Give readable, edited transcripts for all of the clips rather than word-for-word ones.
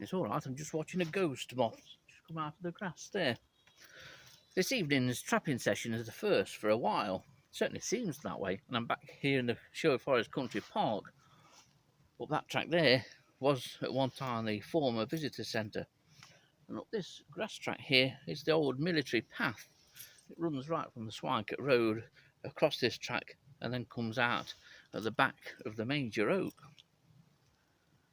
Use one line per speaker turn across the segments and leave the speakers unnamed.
It's alright, I'm just watching a ghost moth just come out of the grass there. This evening's trapping session is the first for a while. It certainly seems that way, and I'm back here in the Sherwood Forest Country Park. Up that track there was at one time the former visitor centre. And up this grass track here is the old military path. It runs right from the Swinecote Road across this track and then comes out at the back of the Manger Oak.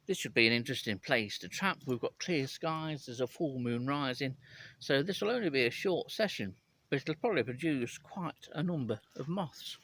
This should be an interesting place to trap. We've got clear skies, there's a full moon rising, so this will only be a short session, but it'll probably produce quite a number of moths.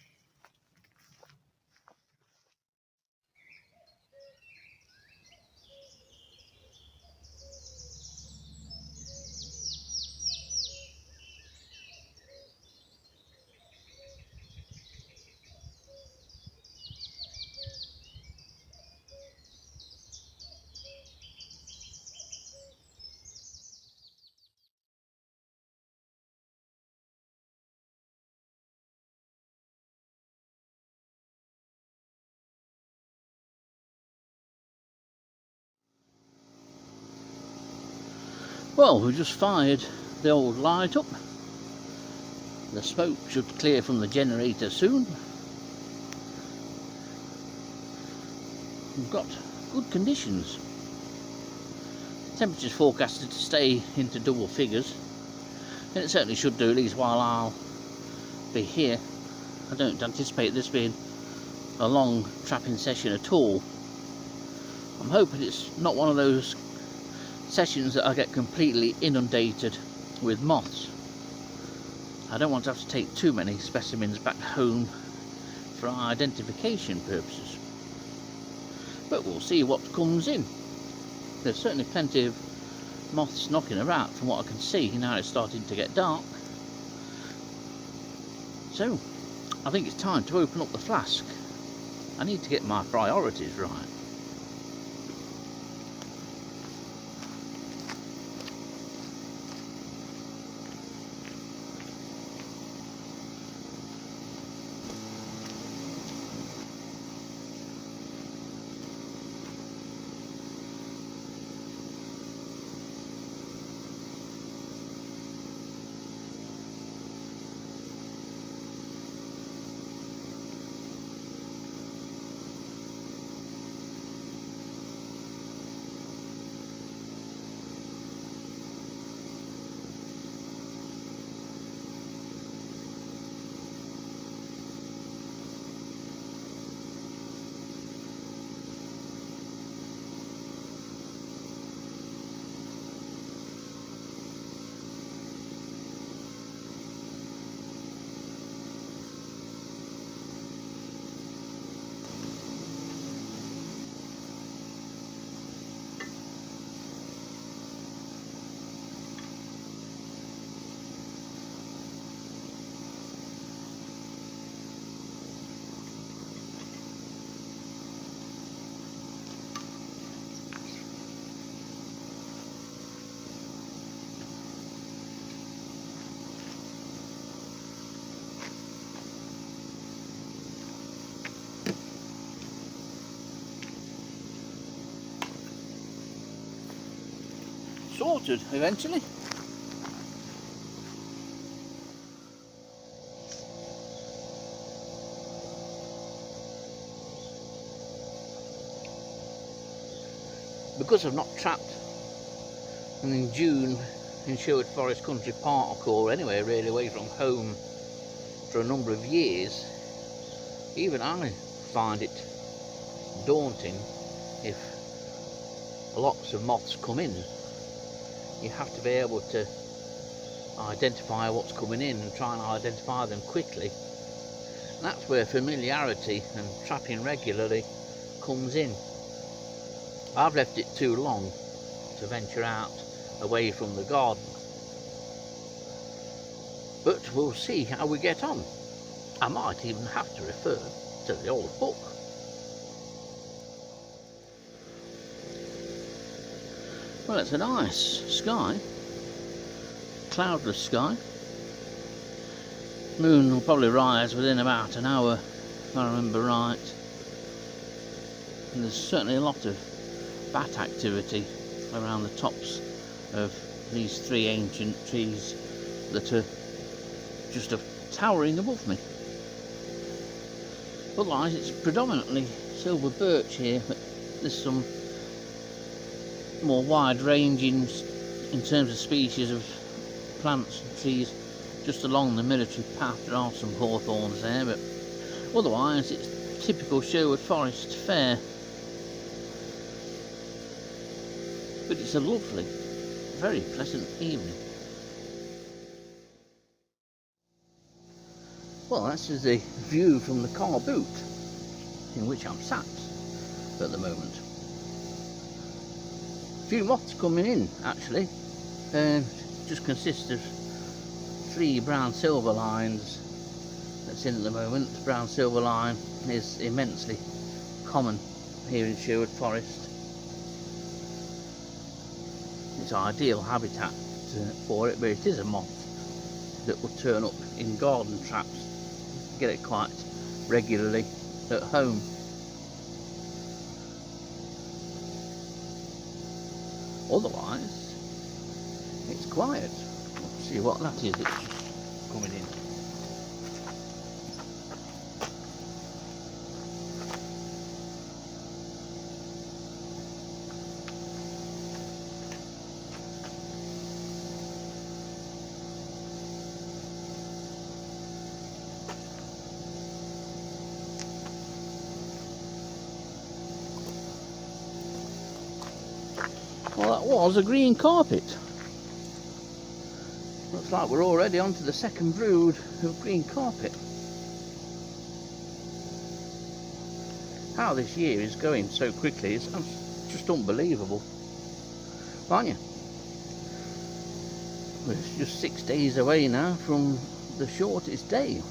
Well, we just fired the old light up. The smoke should clear from the generator soon. We've got good conditions. Temperature's forecasted to stay into double figures, and it certainly should do, at least while I'll be here. I don't anticipate this being a long trapping session at all. I'm hoping it's not one of those sessions that I get completely inundated with moths. I don't want to have to take too many specimens back home for identification purposes. But we'll see what comes in. There's certainly plenty of moths knocking around from what I can see. Now it's starting to get dark. So, I think it's time to open up the flask. I need to get my priorities right. Sorted eventually. Because I've not trapped in June in Sherwood Forest Country Park or anywhere really away from home for a number of years, even I find it daunting if lots of moths come in. You have to be able to identify what's coming in and try and identify them quickly. And that's where familiarity and trapping regularly comes in. I've left it too long to venture out away from the garden. But we'll see how we get on. I might even have to refer to the old book. Well, it's a nice sky, cloudless sky. Moon will probably rise within about an hour, if I remember right. And there's certainly a lot of bat activity around the tops of these three ancient trees that are just towering above me. Otherwise it's predominantly silver birch here, but there's some more wide ranging in terms of species of plants and trees just along the military path. There are some hawthorns there, but otherwise it's typical Sherwood Forest fare. But it's a lovely, very pleasant evening. Well, this is the view from the car boot in which I'm sat at the moment. A few moths coming in actually, just consists of 3 brown silver lines that's in at the moment. Brown silver line is immensely common here in Sherwood Forest. It's ideal habitat for it, but it is a moth that will turn up in garden traps. Get it quite regularly at home. Otherwise, it's quiet. Let's see what that is that's coming in. Well, that was a green carpet. Looks like we're already on to the second brood of green carpet. How this year is going so quickly is just unbelievable, aren't you? We're just 6 days away now from the shortest day.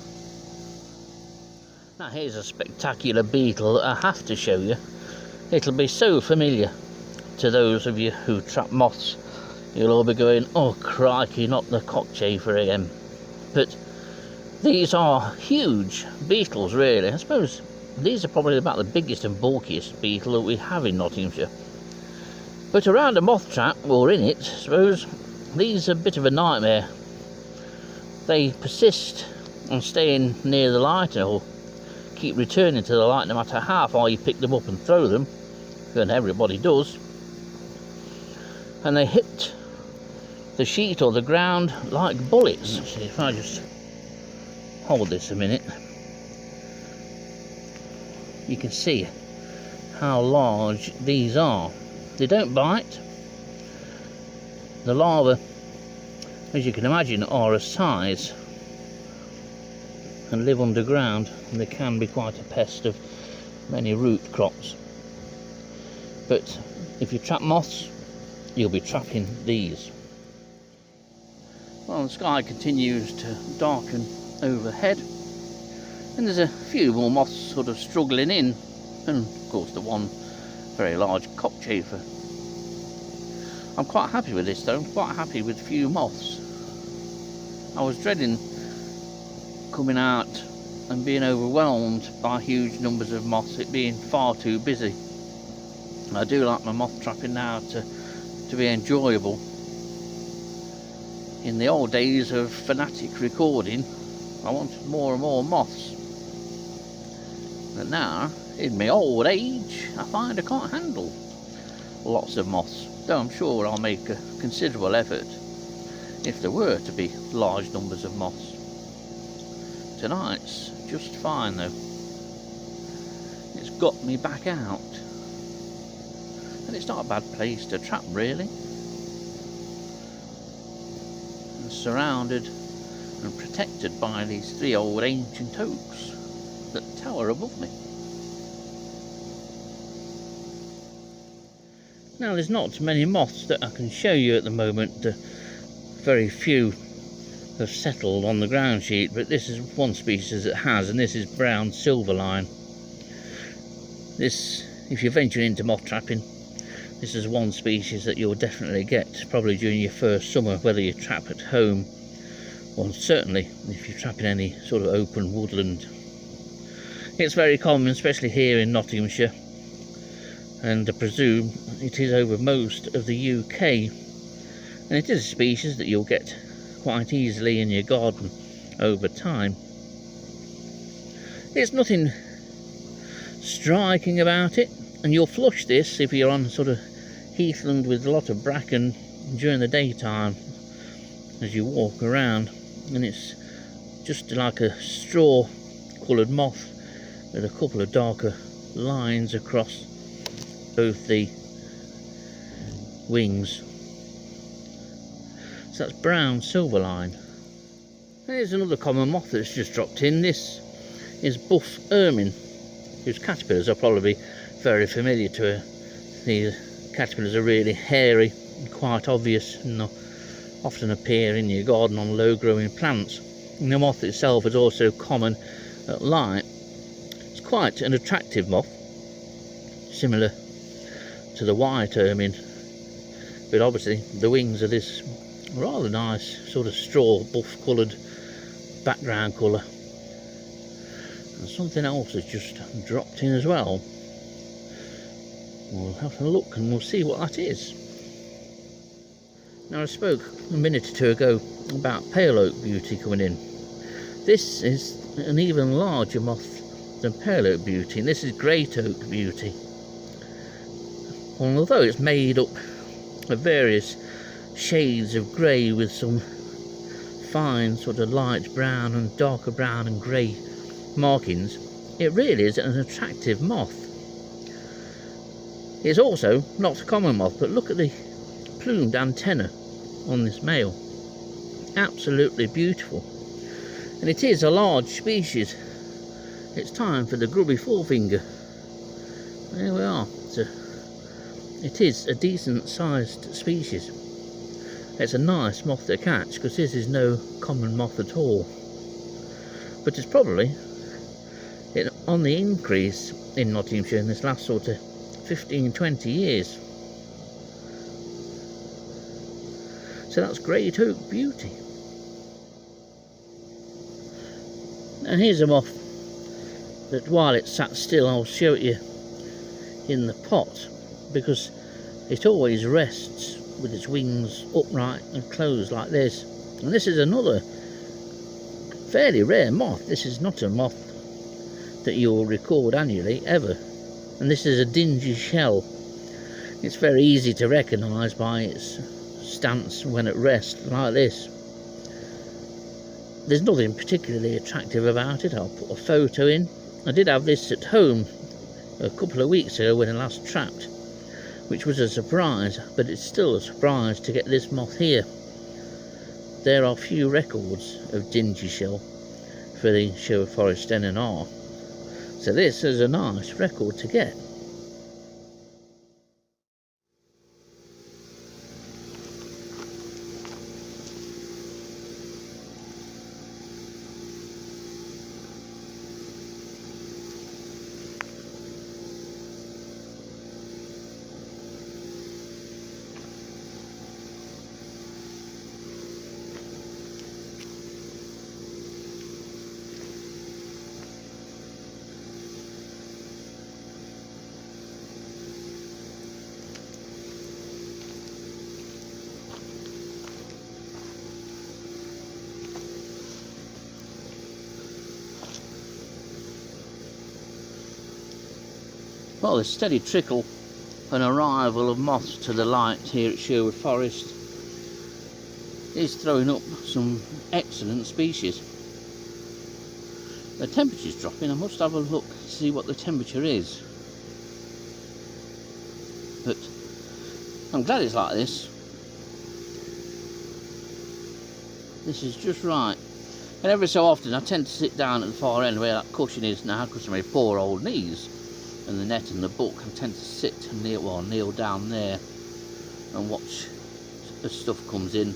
Now here's a spectacular beetle that I have to show you. It'll be so familiar to those of you who trap moths. You'll all be going, oh crikey, not the cockchafer again. But these are huge beetles really. I suppose these are probably about the biggest and bulkiest beetle that we have in Nottinghamshire. But around a moth trap, or in it, I suppose, these are a bit of a nightmare. They persist on staying near the light or keep returning to the light no matter how far you pick them up and throw them, and everybody does. And they hit the sheet or the ground like bullets. Actually, if I just hold this a minute, you can see how large these are. They don't bite. The larvae, as you can imagine, are a size and live underground, and they can be quite a pest of many root crops. But if you trap moths, you'll be trapping these. Well, the sky continues to darken overhead, and there's a few more moths sort of struggling in, and of course the one very large cockchafer. I'm quite happy with this though. I'm quite happy with few moths. I was dreading coming out and being overwhelmed by huge numbers of moths, it being far too busy. I do like my moth trapping now to be enjoyable. In the old days of fanatic recording, I wanted more and more moths. But now, in my old age, I find I can't handle lots of moths, though I'm sure I'll make a considerable effort if there were to be large numbers of moths. Tonight's just fine though. It's got me back out. And it's not a bad place to trap really. And surrounded and protected by these 3 old ancient oaks that tower above me. Now there's not many moths that I can show you at the moment. Very few have settled on the ground sheet, but this is one species that has, and this is brown silverline. This, if you venture into moth trapping, this is one species that you'll definitely get probably during your first summer, whether you trap at home or certainly if you trap in any sort of open woodland. It's very common, especially here in Nottinghamshire, and I presume it is over most of the UK, and it is a species that you'll get quite easily in your garden over time. There's nothing striking about it, and you'll flush this if you're on sort of heathland with a lot of bracken during the daytime as you walk around, and it's just like a straw coloured moth with a couple of darker lines across both the wings. So that's brown silverline. Here's another common moth that's just dropped in. This is buff ermine, whose caterpillars are probably very familiar to her. These caterpillars are really hairy and quite obvious, and often appear in your garden on low growing plants. And the moth itself is also common at light. It's quite an attractive moth, similar to the white ermine, but obviously the wings are this rather nice sort of straw buff coloured background colour. And something else has just dropped in as well. We'll have a look and we'll see what that is. Now, I spoke a minute or two ago about pale oak beauty coming in. This is an even larger moth than pale oak beauty, and this is great oak beauty. And although it's made up of various shades of grey with some fine sort of light brown and darker brown and grey markings, it really is an attractive moth. It's also not a common moth, but look at the plumed antenna on this male. Absolutely beautiful. And it is a large species. It's time for the grubby forefinger. There we are. It is a decent sized species. It's a nice moth to catch, because this is no common moth at all. But it's probably on the increase in Nottinghamshire in this last sort of 15-20 years. So that's great oak beauty. And here's a moth that, while it's sat still, I'll show it you in the pot, because it always rests with its wings upright and closed like this. And this is another fairly rare moth. This is not a moth that you'll record annually ever, and this is a dingy shell. It's very easy to recognise by its stance when at rest like this. There's nothing particularly attractive about it. I'll put a photo in. I did have this at home a couple of weeks ago when I last trapped, which was a surprise, but it's still a surprise to get this moth here. There are few records of dingy shell for the Sherwood Forest NNR, so this is a nice record to get. Well, the steady trickle and arrival of moths to the light here at Sherwood Forest is throwing up some excellent species. The temperature's dropping. I must have a look to see what the temperature is. But I'm glad it's like this. This is just right. And every so often I tend to sit down at the far end where that cushion is now, because of my poor old knees and the net and the book. I tend to sit and kneel down there and watch as stuff comes in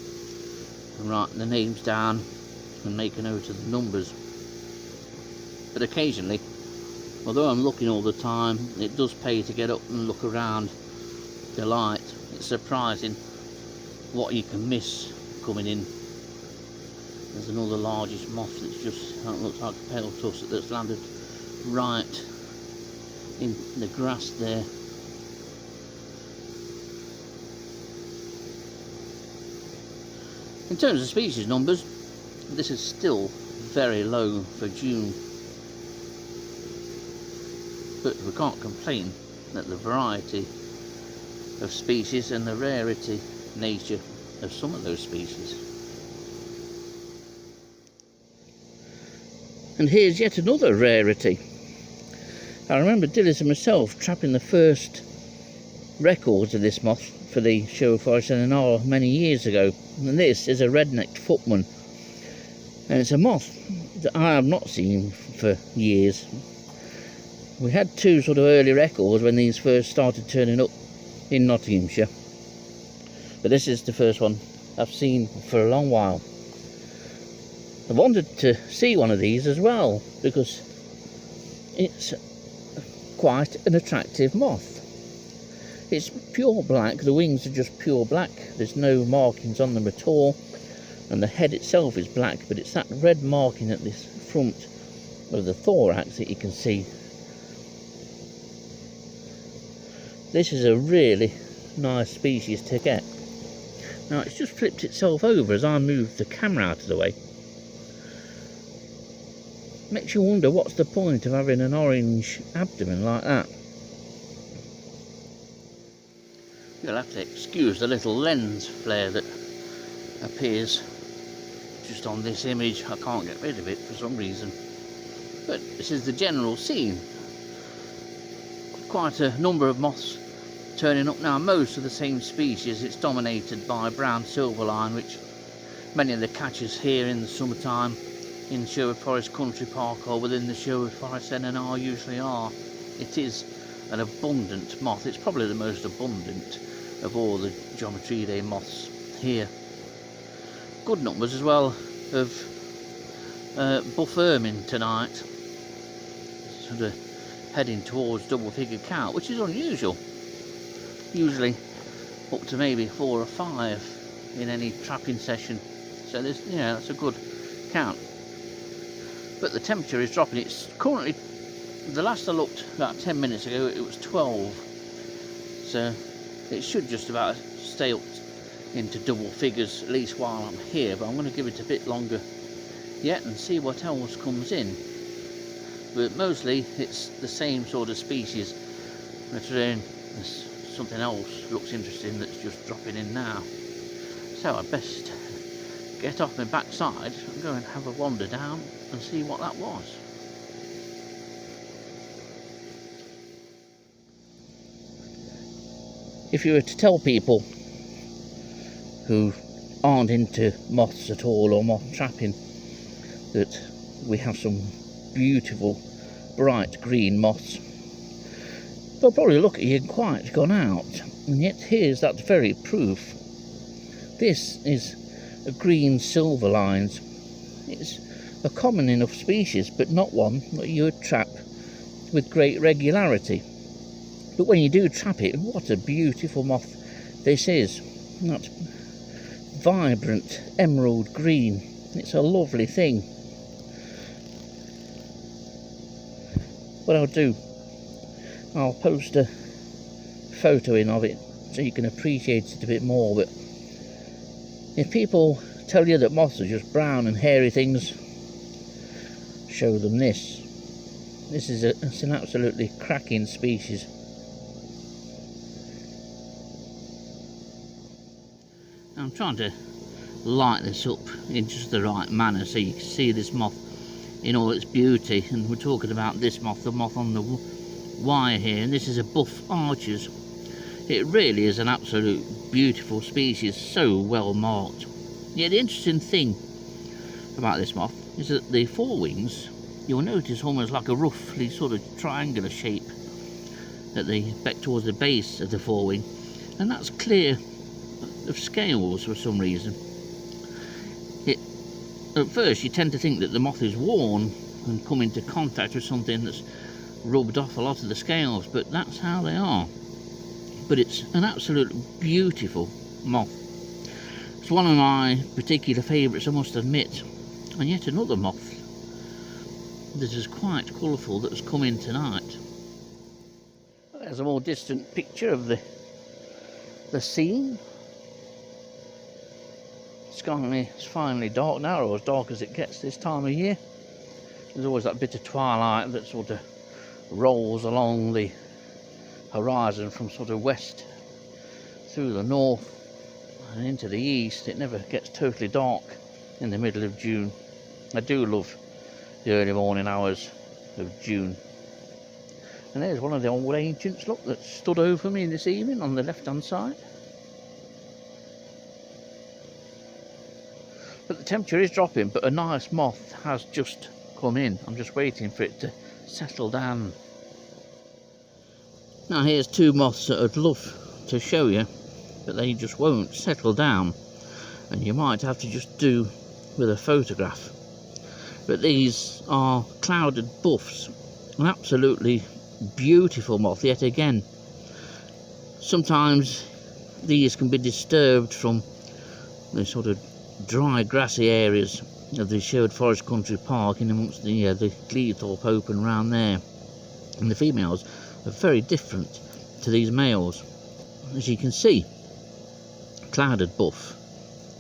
and write the names down and make a note of the numbers. But occasionally, although I'm looking all the time, it does pay to get up and look around the light. It's surprising what you can miss coming in. There's another largest moth that's just, that looks like a pale tussock, that's landed right in the grass there. In terms of species numbers, this is still very low for June, but we can't complain at the variety of species and the rarity nature of some of those species. And here's yet another rarity. I remember doing this myself, trapping the first records of this moth for the Sherwood Forest NNR many years ago, and this is a Redneck Footman, and it's a moth that I have not seen for years. We had two sort of early records when these first started turning up in Nottinghamshire, but this is the first one I've seen for a long while. I wanted to see one of these as well because it's quite an attractive moth. It's pure black, the wings are just pure black, there's no markings on them at all, and the head itself is black, but it's that red marking at this front of the thorax that you can see. This is a really nice species to get. Now it's just flipped itself over as I move the camera out of the way. Makes you wonder what's the point of having an orange abdomen like that. You'll have to excuse the little lens flare that appears just on this image. I can't get rid of it for some reason. But this is the general scene. Quite a number of moths turning up now, most of the same species. It's dominated by brown silverline, which many of the catches here in the summertime in Sherwood Forest Country Park or within the Sherwood Forest NNR usually are. It is an abundant moth. It's probably the most abundant of all the Geometridae moths here. Good numbers as well of buff ermine tonight, sort of heading towards double figure count, which is unusual. Usually up to maybe 4 or 5 in any trapping session, so this, yeah, that's a good count. But the temperature is dropping. It's currently, the last I looked about 10 minutes ago, it was 12, so it should just about stay up into double figures at least while I'm here, but I'm going to give it a bit longer yet and see what else comes in. But mostly it's the same sort of species. There's something else looks interesting that's just dropping in now, so I best get off my backside and go and have a wander down and see what that was. If you were to tell people who aren't into moths at all or moth trapping that we have some beautiful bright green moths, they'll probably look at you and quite gone out, and yet here's that very proof. This is a green silver lines. It's a common enough species, but not one that you would trap with great regularity. But when you do trap it, what a beautiful moth this is. That vibrant emerald green. It's a lovely thing. What I'll do, I'll post a photo in of it so you can appreciate it a bit more. But if people tell you that moths are just brown and hairy things, show them this. This is it's an absolutely cracking species. I'm trying to light this up in just the right manner so you can see this moth in all its beauty. And we're talking about this moth, the moth on the wire here, and this is a buff archers. It really is an absolute beautiful species, so well marked. Yeah, the interesting thing about this moth is that the forewings, you'll notice almost like a roughly sort of triangular shape at the back towards the base of the forewing, and that's clear of scales for some reason. At first you tend to think that the moth is worn and come into contact with something that's rubbed off a lot of the scales, but that's how they are. But it's an absolute beautiful moth. It's one of my particular favourites, I must admit. And yet another moth that is quite colourful that has come in tonight. There's a more distant picture of the scene. It's finally dark now, or as dark as it gets this time of year. There's always that bit of twilight that sort of rolls along the horizon from sort of west through the north and into the east. It never gets totally dark in the middle of June. I do love the early morning hours of June. And there's one of the old ancients, look, that stood over me this evening on the left hand side. But the temperature is dropping, but a nice moth has just come in. I'm just waiting for it to settle down. Now here's two moths that I'd love to show you, but they just won't settle down, and you might have to just do with a photograph. But these are clouded buffs, an absolutely beautiful moth yet again. Sometimes these can be disturbed from the sort of dry grassy areas of the Sherwood Forest Country Park in amongst the Cleethorpes open round there, and the females are very different to these males. As you can see, clouded buff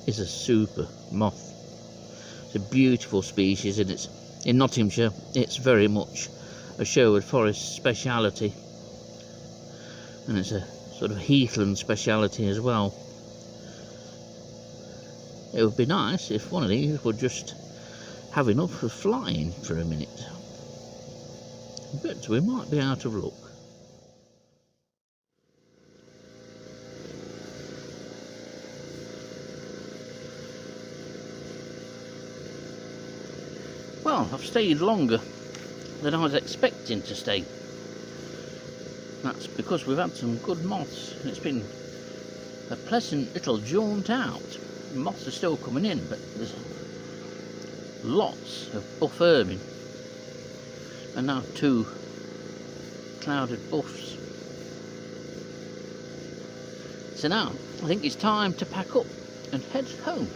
is a super moth. It's a beautiful species, and it's in Nottinghamshire. It's very much a Sherwood Forest speciality, and it's a sort of heathland speciality as well. It would be nice if one of these would just have enough of flying for a minute, but we might be out of luck. Well, I've stayed longer than I was expecting to stay. That's because we've had some good moths. It's been a pleasant little jaunt out. The moths are still coming in, but there's lots of buff ermine, and now two clouded buffs. So now I think it's time to pack up and head home.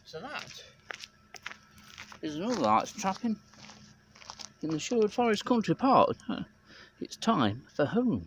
So that is another night's trapping in the Sherwood Forest Country Park. It's time for home.